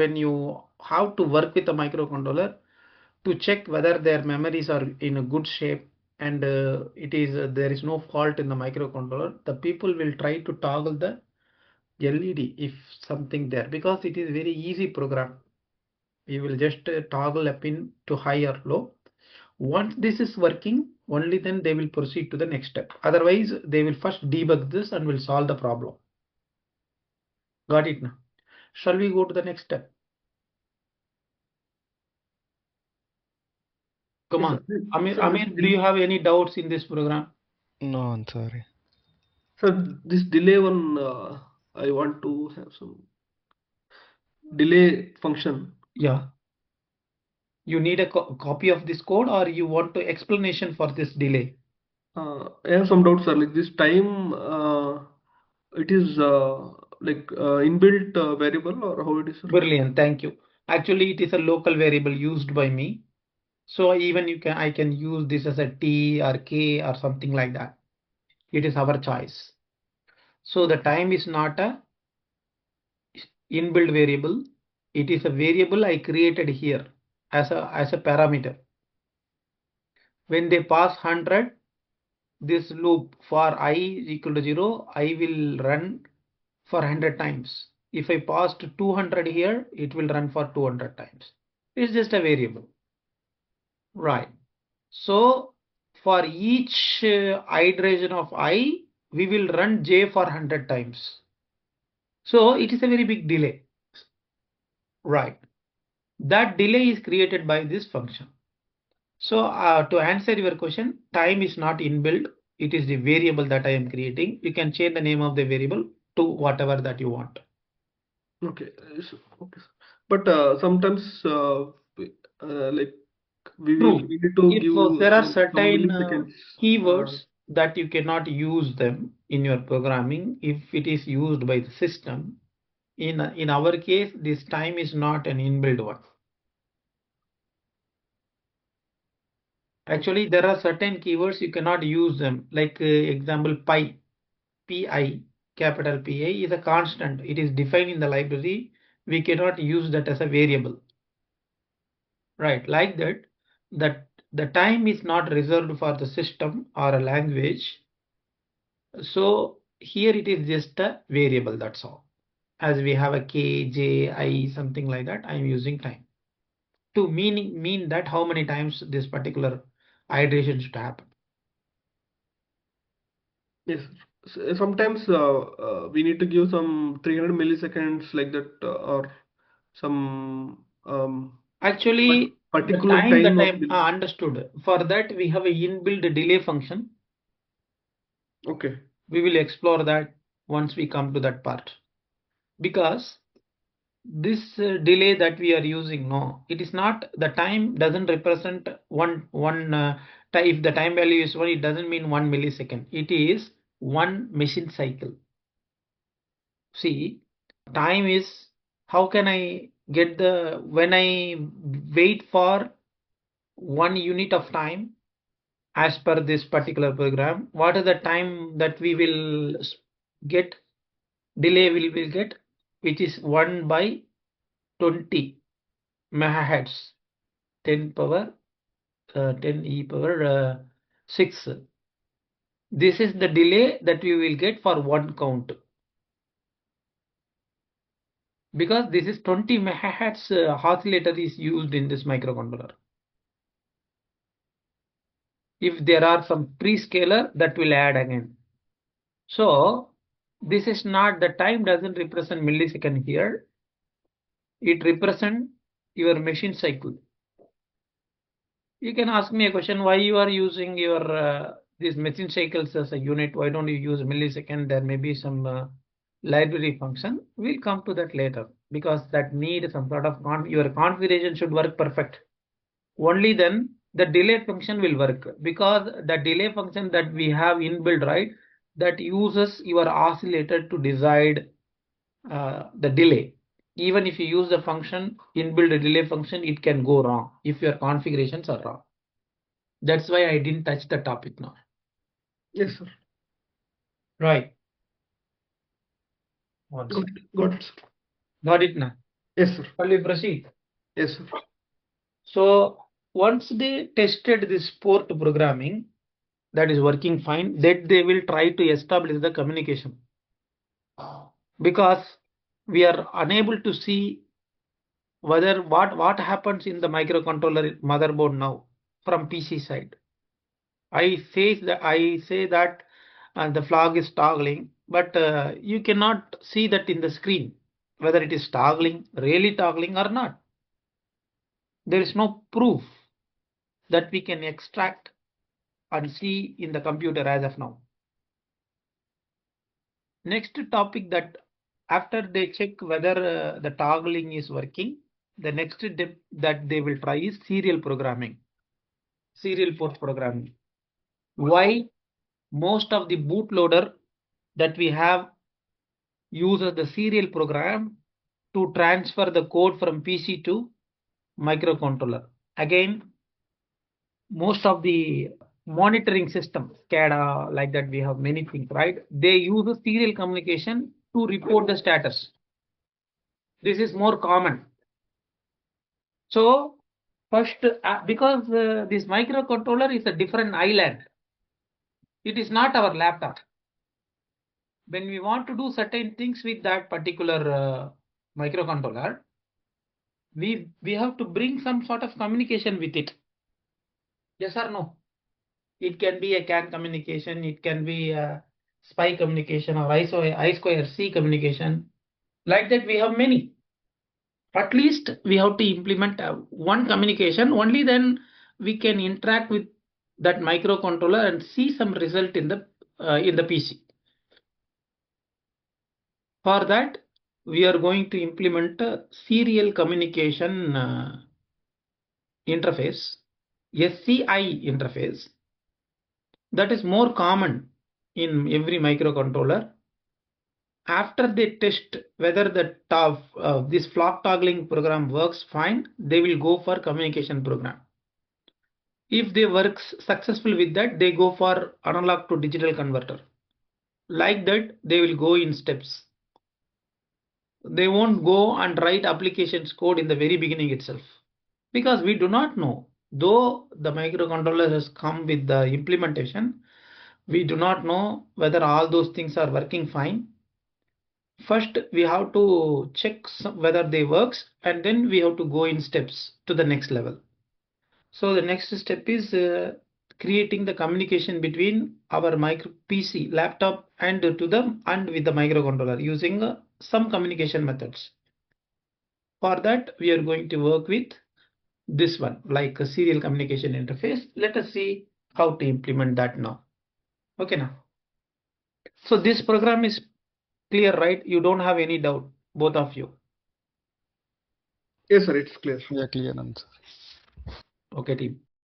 when you have to work with a microcontroller to check whether their memories are in a good shape and there is no fault in the microcontroller, the people will try to toggle the LED if something there, because it is very easy program. You will just toggle a pin to high or low. Once this is working, only then they will proceed to the next step. Otherwise, they will first debug this and will solve the problem. Got it now? Shall we go to the next step? Come Yes, on. sir. Amir, Sir, Amir, do you have any doubts in this program? No, I'm sorry. this delay one, I want to have some delay function. Yeah. You need a copy of this code, or you want to explanation for this delay? I have some doubts, sir. Like this time, it is like inbuilt variable or how it is, sir? Brilliant. Thank you. Actually, it is a local variable used by me. So even I can use this as a T or K or something like that. It is our choice. So the time is not a inbuilt variable. It is a variable I created here as a parameter. When they pass 100, this loop for I equal to 0, I will run for 100 times. If I passed 200 here, it will run for 200 times. It's just a variable. Right. So for each iteration of I, we will run J for 100 times. So it is a very big delay. Right. That delay is created by this function. So to answer your question, time is not inbuilt. It is the variable that I am creating. You can change the name of the variable to whatever that you want. Okay, okay, sir. But sometimes like we True. need to If there give are some certain milliseconds. keywords that you cannot use them in your programming, if it is used by the system, in our case, this time is not an inbuilt one. Actually, there are certain keywords you cannot use them. Like example, pi, pi, capital PI is a constant. It is defined in the library. We cannot use that as a variable. Right, like that, the time is not reserved for the system or a language. So here it is just a variable, that's all. As we have a k, j, I, something like that, I am using time to mean that how many times this particular iteration should happen. Yes, sometimes we need to give some 300 milliseconds like that, or some Actually, the particular time that time I of am delay. understood. For that, we have a inbuilt delay function. Okay. We will explore that once we come to that part. Because this delay that we are using, no, it is not, the time doesn't represent one if the time value is 1, it doesn't mean 1 millisecond. It is one machine cycle. See, time is, how can I get when I wait for 1 unit of time as per this particular program, what is the time that we will get, delay will get, which is 1 by 20 megahertz, 10 power 10 e power 6. This is the delay that we will get for one count, because this is 20 megahertz oscillator is used in this microcontroller. If there are some prescaler, that will add again. So this is not, the time doesn't represent millisecond here. It represents your machine cycle. You can ask me a question, why you are using your these machine cycles as a unit? Why don't you use millisecond? There may be some library function. We'll come to that later, because that need some sort of your configuration should work perfect. Only then the delay function will work, because the delay function that we have inbuilt, right, that uses your oscillator to decide the delay. Even if you use the function inbuilt delay function, it can go wrong if your configurations are wrong. That's why I didn't touch the topic now. Yes, sir. Right. Got it, sir. Got it now. Yes, sir. Shall we proceed? Yes, sir. So once they tested this port programming that is working fine, then they will try to establish the communication. Because we are unable to see whether what happens in the microcontroller motherboard now from PC side. I say that the flag is toggling, but you cannot see that in the screen whether it is toggling, really toggling or not. There is no proof that we can extract and see in the computer as of now. Next topic, that after they check whether the toggling is working, the next step that they will try is serial programming, serial port programming. Why? Most of the bootloader that we have uses the serial program to transfer the code from PC to microcontroller. Again, most of the monitoring system, SCADA, like that, we have many things, right? They use a serial communication to report the status. This is more common. So first, because this microcontroller is a different island, it is not our laptop. When we want to do certain things with that particular microcontroller, we have to bring some sort of communication with it. Yes or no? It can be a CAN communication, it can be a SPI communication, or I2C communication. Like that, we have many. At least we have to implement one communication. Only then we can interact with that microcontroller and see some result in the PC. For that, we are going to implement a serial communication interface, SCI interface, that is more common in every microcontroller. After they test whether this flock toggling program works fine, they will go for communication program. If they work successful with that, they go for analog to digital converter. Like that, they will go in steps. They won't go and write applications code in the very beginning itself, because we do not know. Though the microcontroller has come with the implementation, we do not know whether all those things are working fine. First, we have to check whether they works, and then we have to go in steps to the next level. So the next step is creating the communication between our micro PC laptop and with the microcontroller using some communication methods. For that, we are going to work with this one, like a serial communication interface. Let us see how to implement that now. Okay, now. So this program is clear, right? You don't have any doubt, both of you. Yes, sir. It's clear. Yeah, clear answer. Okay, team.